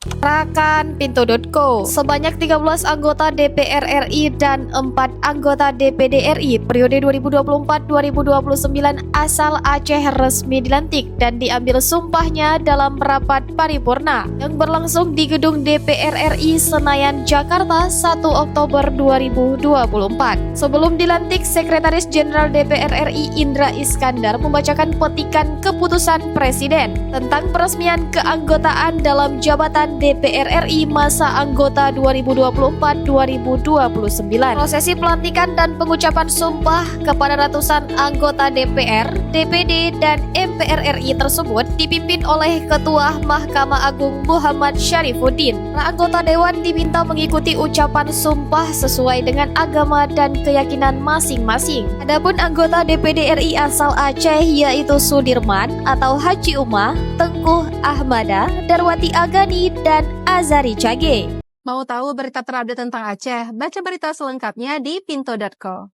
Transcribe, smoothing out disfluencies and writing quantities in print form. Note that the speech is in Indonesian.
Rakan Pintu.co, sebanyak 13 anggota DPR RI dan 4 anggota DPD RI periode 2024-2029 asal Aceh resmi dilantik dan diambil sumpahnya dalam rapat paripurna yang berlangsung di gedung DPR RI Senayan, Jakarta 1 Oktober 2024. Sebelum dilantik, Sekretaris Jenderal DPR RI Indra Iskandar membacakan petikan keputusan Presiden tentang peresmian keanggotaan dalam jabatan DPR RI masa anggota 2024-2029. Prosesi pelantikan dan pengucapan sumpah kepada ratusan anggota DPR, DPD, dan MPR RI tersebut dipimpin oleh Ketua Mahkamah Agung Muhammad Syarifuddin. Para anggota Dewan diminta mengikuti ucapan sumpah sesuai dengan agama dan keyakinan masing-masing. Adapun anggota DPD RI asal Aceh yaitu Sudirman atau Haji Umah, Tengkuh Ahmada, Darwati Agani, dan Azari Cage. Mau tahu berita terupdate tentang Aceh? Baca berita selengkapnya di Pintu.co.